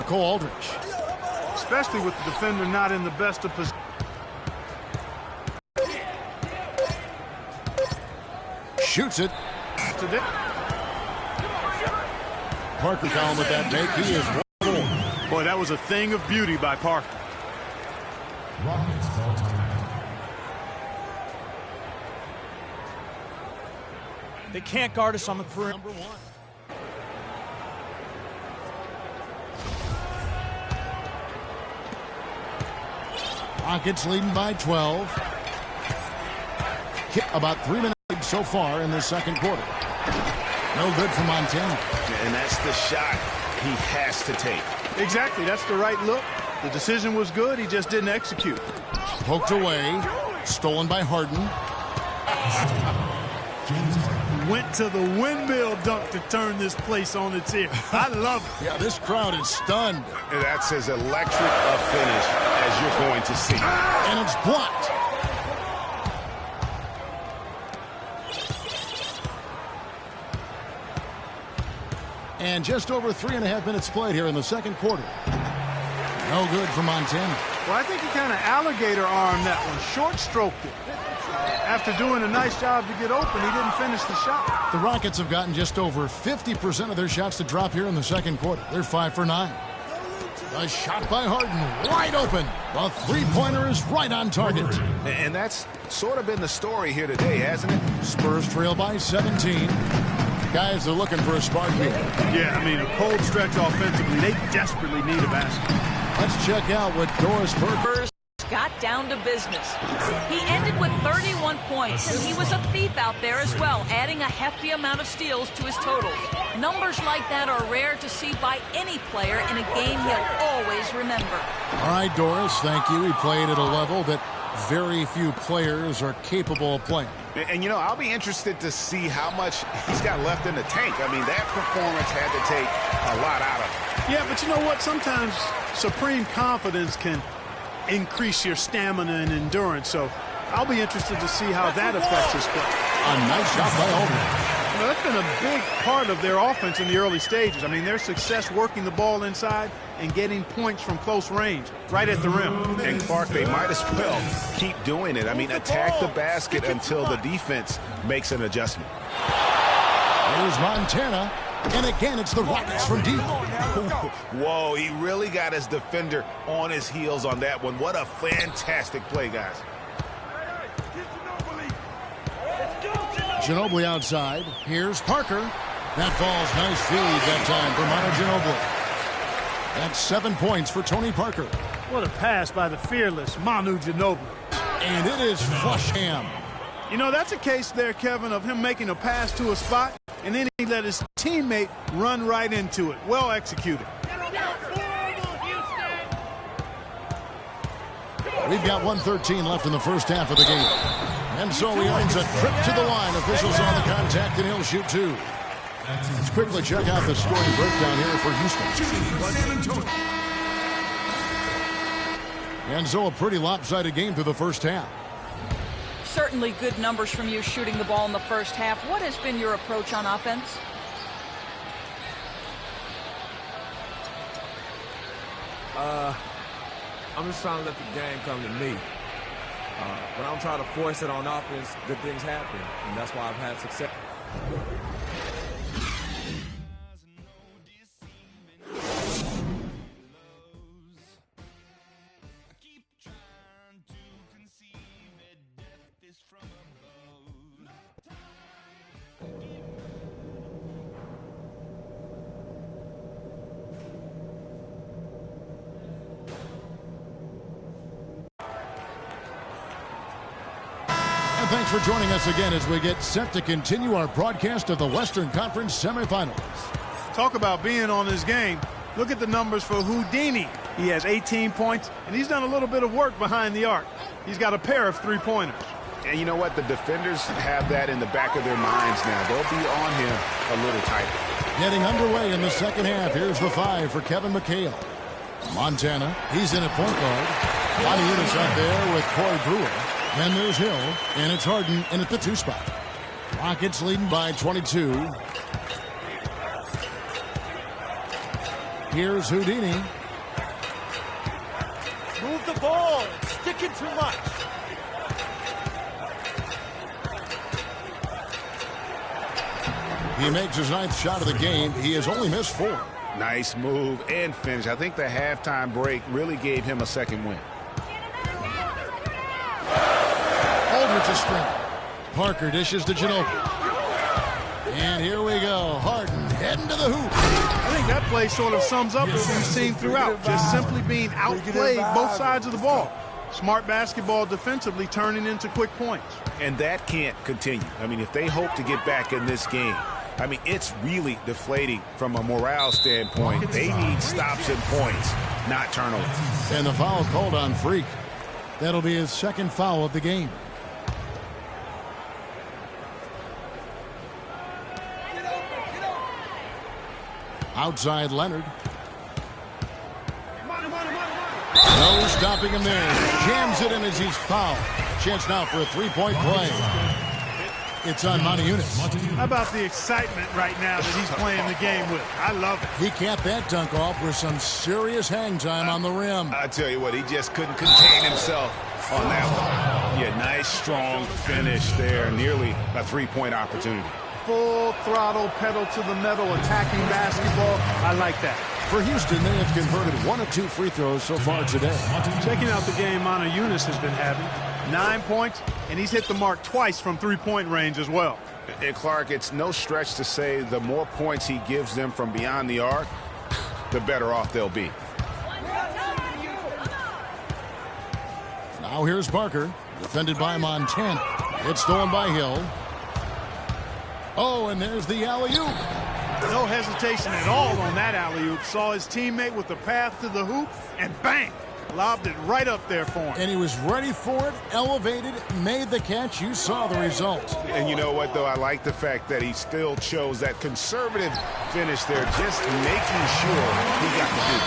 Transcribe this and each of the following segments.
Cole Aldrich. Especially with the defender not in the best of position. Shoots it. Today. Parker Collin with that make. He is 1-4. Boy, that was a thing of beauty by Parker. They can't guard us on the perimeter. Number one. Rockets leading by 12. About 3 minutes so far in the second quarter. No good for Montana. And that's the shot he has to take. Exactly. That's the right look. The decision was good. He just didn't execute. Poked away. Stolen by Harden. Went to the windmill dunk to turn this place on its ear. I love it. Yeah, this crowd is stunned. And that's as electric a finish as you're going to see. And it's blocked. And just over 3.5 minutes played here in the second quarter. No good for Montana. Well, I think he kind of alligator armed that one. Short stroked it. After doing a nice job to get open, he didn't finish the shot. The Rockets have gotten just over 50% of their shots to drop here in the second quarter. They're 5 for 9. A shot by Harden, wide open. The three-pointer is right on target. And that's sort of been the story here today, hasn't it? Spurs trail by 17. Guys are looking for a spark here. Yeah, I mean, a cold stretch offensively. They desperately need a basket. Let's check out what Doris Burke got down to business. He ended with 31 points, and he was a thief out there as well, adding a hefty amount of steals to his totals. Numbers like that are rare to see by any player in a game he'll always remember. All right, Doris, thank you. He played at a level that very few players are capable of playing. And, you know, I'll be interested to see how much he's got left in the tank. I mean, that performance had to take a lot out of him. Yeah, but you know what? Sometimes supreme confidence can increase your stamina and endurance. So I'll be interested to see how that affects his play. A nice shot by Aldridge. You know, that's been a big part of their offense in the early stages. I mean, their success working the ball inside and getting points from close range, right at the rim. And Clark, they might as well keep doing it. I mean, attack the basket until the defense makes an adjustment. Here's Montana. And again, it's the Rockets from deep. Whoa, he really got his defender on his heels on that one. What a fantastic play, guys. Ginobili outside. Here's Parker. That falls. Nice feed that time for Manu Ginobili. That's 7 points for Tony Parker. What a pass by the fearless Manu Ginobili. And it is flush ham. You know, that's a case there, Kevin, of him making a pass to a spot, and then he let his teammate run right into it. Well executed. We've got 1:13 left in the first half of the game. And so he earns a trip to the line. Officials on the contact, and he'll shoot two. Let's quickly check out the scoring breakdown here for Houston. And so a pretty lopsided game through the first half. Certainly good numbers from you shooting the ball in the first half. What has been your approach on offense? I'm just trying to let the game come to me. When I'm trying to force it on offense, good things happen, and that's why I've had success. Thanks for joining us again as we get set to continue our broadcast of the Western Conference semifinals. Talk about being on his game. Look at the numbers for Houdini. He has 18 points, and he's done a little bit of work behind the arc. He's got a pair of three-pointers. And you know what? The defenders have that in the back of their minds now. They'll be on him a little tighter. Getting underway in the second half. Here's the 5 for Kevin McHale. Montana, he's in at point guard. Lonnie Unis out there with Corey Brewer. Then there's Hill, and it's Harden in at the 2 spot. Rockets leading by 22. Here's Houdini. Move the ball. It's sticking too much. He makes his 9th shot of the game. He has only missed 4. Nice move and finish. I think the halftime break really gave him a second win. Aldridge is straight. Parker dishes to Ginobili. And here we go. Harden heading to the hoop. I think that play sort of sums up what we've seen throughout. Just simply being outplayed both sides of the ball. Smart basketball defensively turning into quick points. And that can't continue. I mean, if they hope to get back in this game, I mean, it's really deflating from a morale standpoint. They need stops and points, not turnovers. And the foul called on Freak. That'll be his 2nd foul of the game. Outside Leonard. No stopping him there. Jams it in as he's fouled. Chance now for a 3-point play. It's on Moniunas. How about the excitement right now that he's playing the game with? I love it. He capped that dunk off with some serious hang time on the rim. I tell you what, he just couldn't contain himself on that one. Yeah, nice, strong finish there. Nearly a 3-point opportunity. Full throttle, pedal to the metal, attacking basketball. I like that. For Houston, they have converted 1 of 2 free throws so far today. Checking out the game Moniunas has been having. 9 points, and he's hit the mark twice from 3-point range as well. And Clark, it's no stretch to say the more points he gives them from beyond the arc, the better off they'll be. Now here's Parker, defended by Montana. It's stolen by Hill. Oh, and there's the alley-oop. No hesitation at all on that alley-oop. Saw his teammate with the path to the hoop, and bang! Lobbed it right up there for him. And he was ready for it, elevated, made the catch. You saw the result. And you know what, though? I like the fact that he still chose that conservative finish there, just making sure he got the hoop.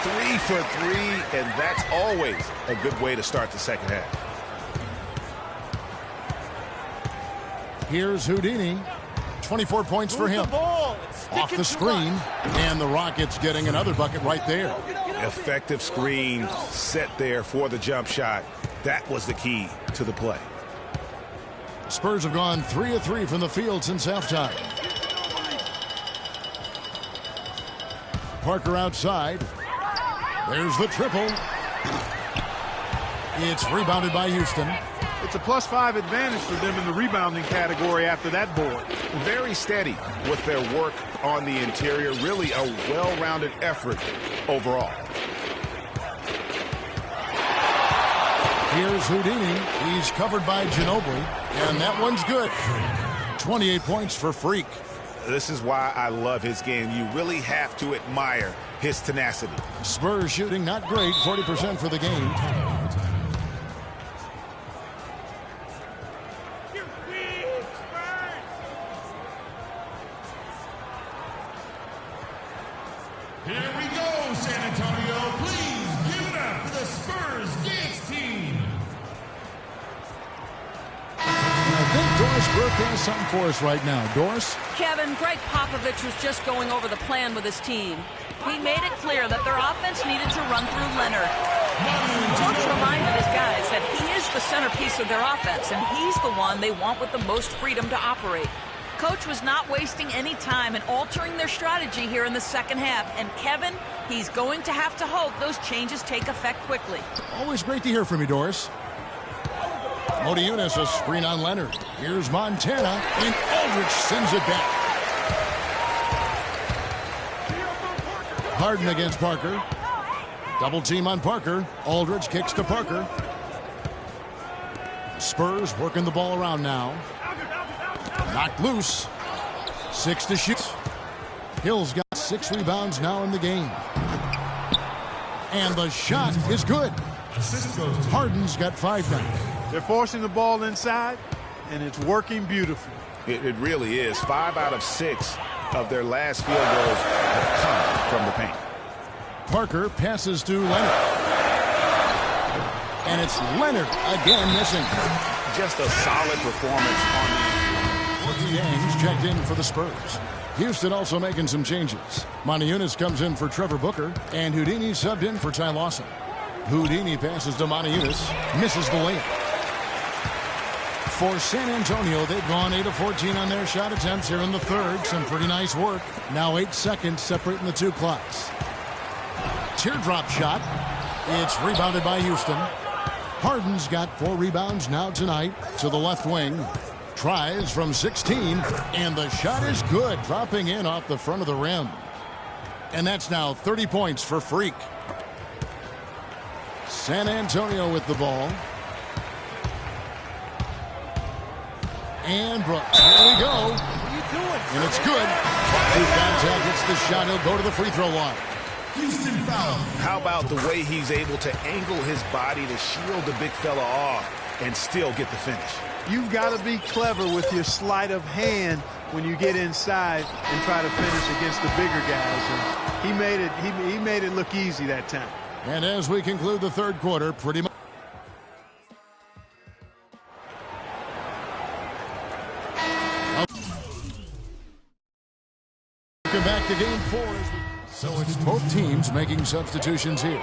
3 for 3, and that's always a good way to start the second half. Here's Houdini. 24 points for him. Off the screen, and the Rockets getting another bucket right there. Effective screen set there for the jump shot. That was the key to the play. Spurs have gone 3 of 3 from the field since halftime. Parker outside. There's the triple. It's rebounded by Houston. It's a +5 advantage for them in the rebounding category after that board. Very steady with their work on the interior. Really a well-rounded effort overall. Here's Houdini. He's covered by Ginobili, and that one's good. 28 points for Freak. This is why I love his game. You really have to admire his tenacity. Spurs shooting not great, 40% for the game. Here we go, San Antonio. Please give it up for the Spurs dance team. I think Doris Burke has something for us right now. Doris? Kevin, Greg Popovich was just going over the plan with his team. He made it clear that their offense needed to run through Leonard. Coach reminded his guys that he is the centerpiece of their offense, and he's the one they want with the most freedom to operate. Coach was not wasting any time in altering their strategy here in the second half. And Kevin, he's going to have to hope those changes take effect quickly. Always great to hear from you, Doris. Moniunas, a screen on Leonard. Here's Montana, and Aldridge sends it back. Harden against Parker. Double team on Parker. Aldridge kicks to Parker. Spurs working the ball around now. Knocked loose. 6 to shoot. Hill's got 6 rebounds now in the game. And the shot is good. Harden's got 5 now. They're forcing the ball inside, and it's working beautifully. It really is. 5 out of 6 of their last field goals have come from the paint. Parker passes to Leonard. And it's Leonard again missing. Just a solid performance on the... James checked in for the Spurs. Houston also making some changes. Montiunas comes in for Trevor Booker, and Houdini subbed in for Ty Lawson. Houdini passes to Montiunas, misses the layup. For San Antonio, they've gone 8 of 14 on their shot attempts here in the third. Some pretty nice work. Now 8 seconds separating the two clocks. Teardrop shot. It's rebounded by Houston. Harden's got 4 rebounds now tonight to the left wing. Tries from 16, and the shot is good, dropping in off the front of the rim. And that's now 30 points for Freak. San Antonio with the ball. And Brooks, here we go. What are you doing? And it's good. Through contact, hits the shot. He'll go to the free throw line. Houston foul. How about the way he's able to angle his body to shield the big fella off and still get the finish? You've got to be clever with your sleight of hand when you get inside and try to finish against the bigger guys. And he made it look easy that time. And as we conclude the third quarter, pretty much. Welcome back to game 4. So it's both teams making substitutions here.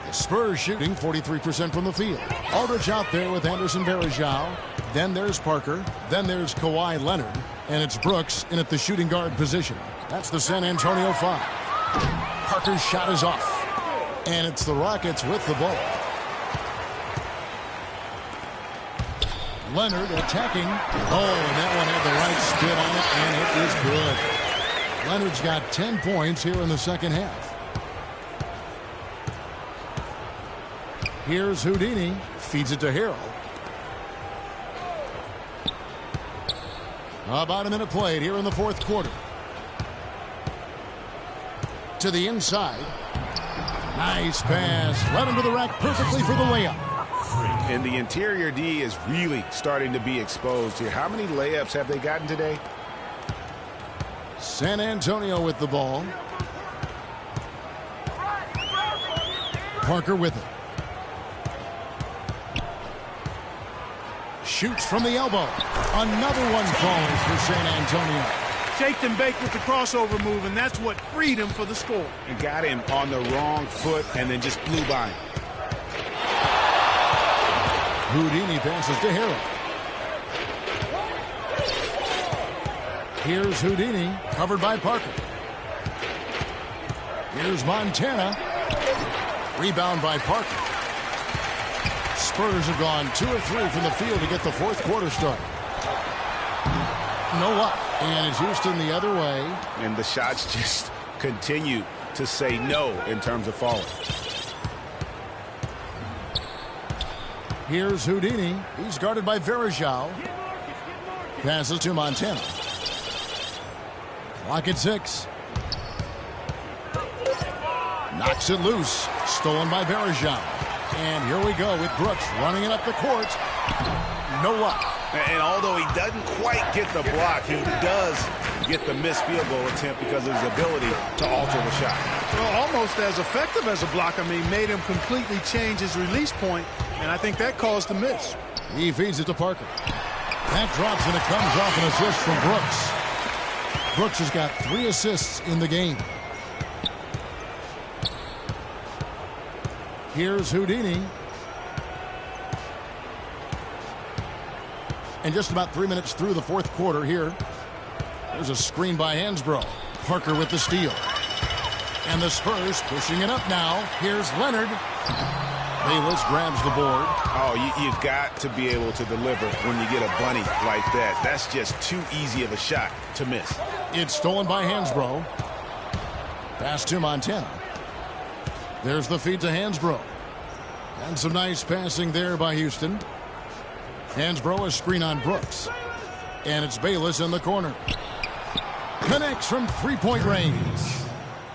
The Spurs shooting 43% from the field. Aldridge out there with Anderson Varejao. Then there's Parker. Then there's Kawhi Leonard. And it's Brooks in at the shooting guard position. That's the San Antonio 5. Parker's shot is off. And it's the Rockets with the ball. Leonard attacking. Oh, and that one had the right spin on it, and it is good. Leonard's got 10 points here in the second half. Here's Houdini. Feeds it to Harrell. About a minute played here in the fourth quarter. To the inside. Nice pass. Led him to the rack perfectly for the layup. And the interior D is really starting to be exposed here. How many layups have they gotten today? San Antonio with the ball. Parker with it. Shoots from the elbow. Another one falls for San Antonio. Shaked and baked with the crossover move, and that's what freed him for the score. And got him on the wrong foot and then just blew by him. Houdini passes to Harrell. Here's Houdini, covered by Parker. Here's Montana. Rebound by Parker. Spurs have gone 2 of 3 from the field to get the fourth quarter started. No luck. And it's Houston the other way. And the shots just continue to say no in terms of falling. Here's Houdini. He's guarded by Varejao. Passes to Montana. Clock at 6. Knocks it loose. Stolen by Varejao. And here we go with Brooks running it up the court. No luck. And although he doesn't quite get the block, he does get the missed field goal attempt because of his ability to alter the shot. Well, almost as effective as a block. I mean, made him completely change his release point, and I think that caused the miss. He feeds it to Parker. That drops, and it comes off an assist from Brooks. Brooks has got 3 assists in the game. Here's Houdini. And just about 3 minutes through the fourth quarter here. There's a screen by Hansbrough. Parker with the steal. And the Spurs pushing it up now. Here's Leonard. Bayless grabs the board. Oh, you've got to be able to deliver when you get a bunny like that. That's just too easy of a shot to miss. It's stolen by Hansbrough. Pass to Montana. There's the feed to Hansbrough. And some nice passing there by Houston. Hansbrough, a screen on Brooks. And it's Bayless in the corner. Connects from three-point range.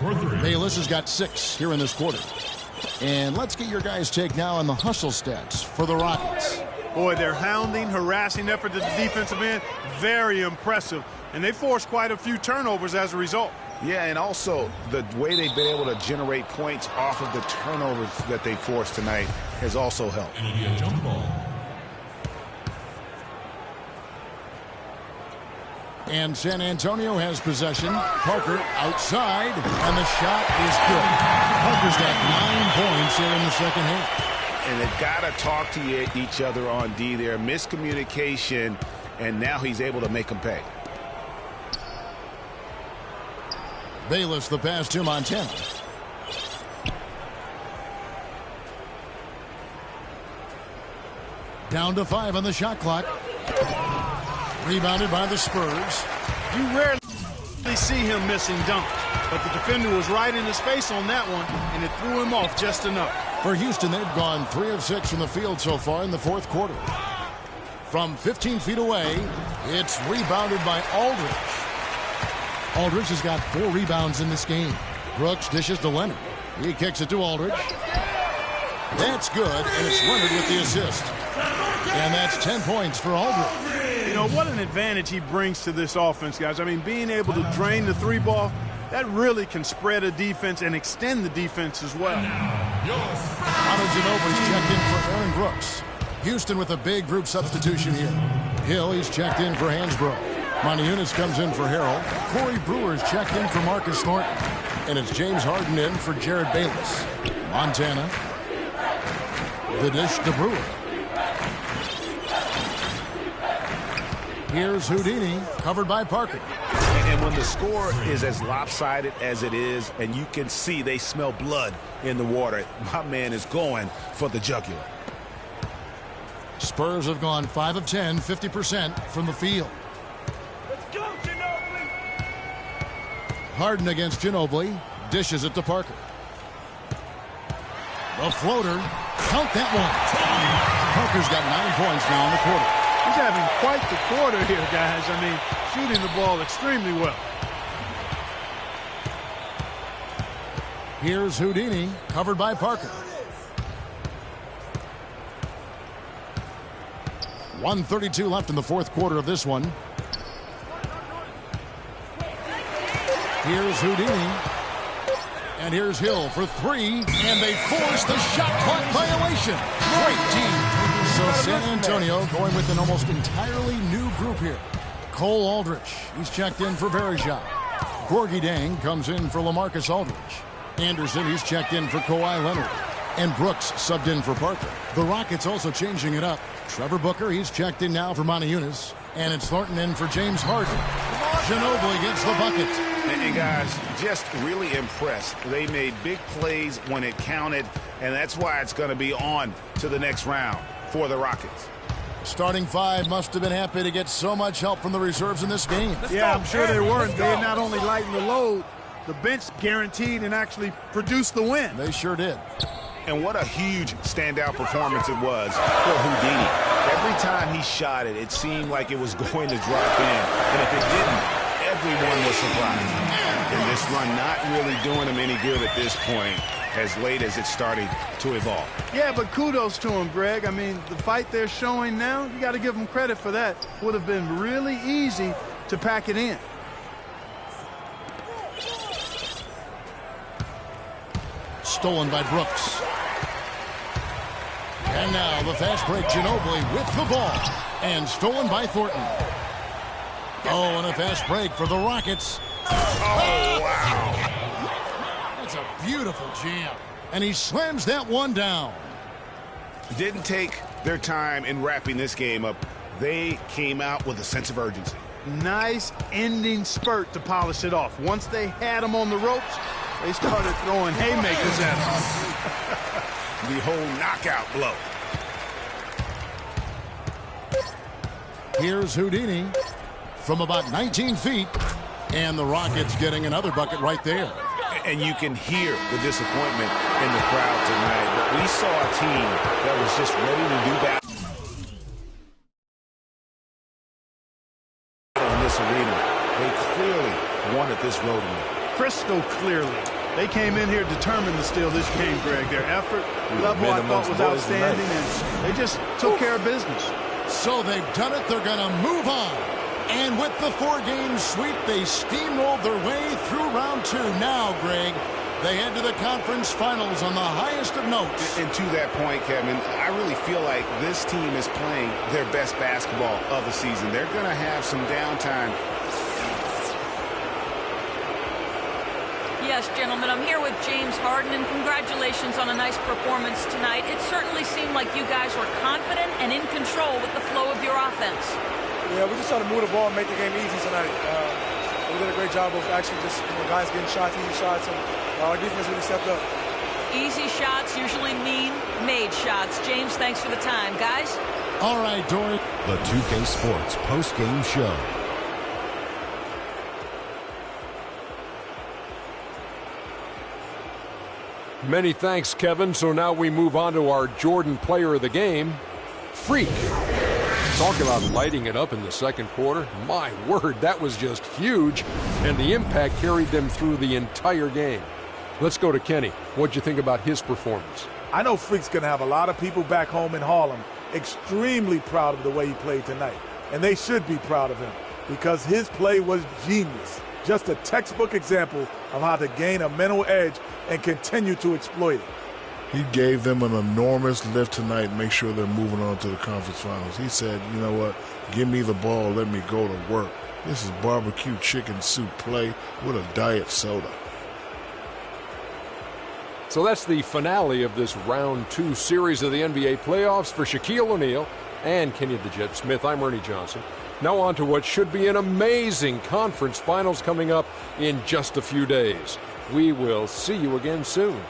Bayless has got 6 here in this quarter. And let's get your guys' take now on the hustle stats for the Rockets. Boy, their hounding, harassing effort at the defensive end, very impressive. And they forced quite a few turnovers as a result. Yeah, and also the way they've been able to generate points off of the turnovers that they forced tonight has also helped. It'll be a jump ball. And San Antonio has possession. Parker outside, and the shot is good. Parker's got 9 points here in the second half. And they've got to talk to each other on D there. Miscommunication, and now he's able to make them pay. Bayless the pass to Montana. Down to 5 on the shot clock. Rebounded by the Spurs. You rarely see him missing dunks, but the defender was right in his face on that one, and it threw him off just enough. For Houston, they've gone 3 of 6 from the field so far in the fourth quarter. From 15 feet away, it's rebounded by Aldridge. Aldridge has got 4 rebounds in this game. Brooks dishes to Leonard. He kicks it to Aldridge. That's good, and it's Leonard with the assist. And that's 10 points for Aldridge. You know, what an advantage he brings to this offense, guys. I mean, being able to drain the 3-ball, that really can spread a defense and extend the defense as well. Otto Ginobili's checked in for Aaron Brooks. Houston with a big group substitution here. Hill, he's checked in for Hansbrough. Moniunas comes in for Harrell. Corey Brewer's checked in for Marcus Thornton. And it's James Harden in for Jared Bayless. Montana. The dish to Brewer. Here's Houdini, covered by Parker. And when the score is as lopsided as it is, and you can see they smell blood in the water, my man is going for the jugular. Spurs have gone 5 of 10, 50% from the field. Let's go, Ginobili! Harden against Ginobili. Dishes it to Parker. The floater. Count that one. Parker's got 9 points now in the quarter. He's having quite the quarter here, guys. I mean, shooting the ball extremely well. Here's Houdini, covered by Parker. 1:32 left in the fourth quarter of this one. Here's Houdini. And here's Hill for 3. And they force the shot clock violation. Great team. So San Antonio going with an almost entirely new group here. Cole Aldrich, he's checked in for Verejao. Gorgie Dang comes in for LaMarcus Aldridge. Anderson, he's checked in for Kawhi Leonard. And Brooks subbed in for Parker. The Rockets also changing it up. Trevor Booker, he's checked in now for Moniunas. And it's Thornton in for James Harden. Ginobili gets the bucket. And guys, just really impressed. They made big plays when it counted, and that's why it's going to be on to the next round for the Rockets. Starting 5 must have been happy to get so much help from the reserves in this game. Yeah, I'm sure they were. They not only lightened the load, the bench guaranteed and actually produced the win. They sure did. And what a huge standout performance it was for Houdini. Every time he shot it, it seemed like it was going to drop in. And if it didn't, everyone was surprised. And this run not really doing him any good at this point, as late as it's starting to evolve. Yeah, but kudos to him, Greg. I mean, the fight they're showing now, you got to give them credit for that. Would have been really easy to pack it in. Stolen by Brooks. And now the fast break, Ginobili with the ball. And stolen by Thornton. Oh, and a fast break for the Rockets. Oh, wow. That's a beautiful jam. And he slams that one down. Didn't take their time in wrapping this game up. They came out with a sense of urgency. Nice ending spurt to polish it off. Once they had him on the ropes, they started throwing haymakers at him. The whole knockout blow. Here's Houdini from about 19 feet. And the Rockets getting another bucket right there. And you can hear the disappointment in the crowd tonight. But we saw a team that was just ready to do battle in this arena. They clearly wanted this road win. Crystal clearly. They came in here determined to steal this game, Greg. Their effort level, I thought, was outstanding, and they just took care of business. So they've done it. They're going to move on. And with the 4-game sweep, they steamrolled their way through round 2. Now, Greg, they head to the conference finals on the highest of notes. And to that point, Kevin, I really feel like this team is playing their best basketball of the season. They're going to have some downtime Yes, gentlemen, I'm here with James Harden, and congratulations on a nice performance tonight. It certainly seemed like you guys were confident and in control with the flow of your offense. Yeah, we just tried to move the ball and make the game easy tonight. We did a great job of actually just guys getting shots, easy shots, and our defense really stepped up. Easy shots usually mean made shots. James, thanks for the time. Guys? All right, Dory. The 2K Sports post-game show. Many thanks, Kevin. So now we move on to our Jordan player of the game, Freak. Talk about lighting it up in the second quarter. My word, that was just huge, and the impact carried them through the entire game. Let's go to Kenny. What'd you think about his performance? I know Freak's going to have a lot of people back home in Harlem extremely proud of the way he played tonight, and they should be proud of him because his play was genius. Just a textbook example of how to gain a mental edge and continue to exploit it. He gave them an enormous lift tonight and make sure they're moving on to the conference finals. He said, you know what, give me the ball, let me go to work. This is barbecue chicken soup play with a diet soda. So that's the finale of this round 2 series of the NBA playoffs for Shaquille O'Neal and Kenny the Jet Smith. I'm Ernie Johnson. Now on to what should be an amazing conference finals coming up in just a few days. We will see you again soon.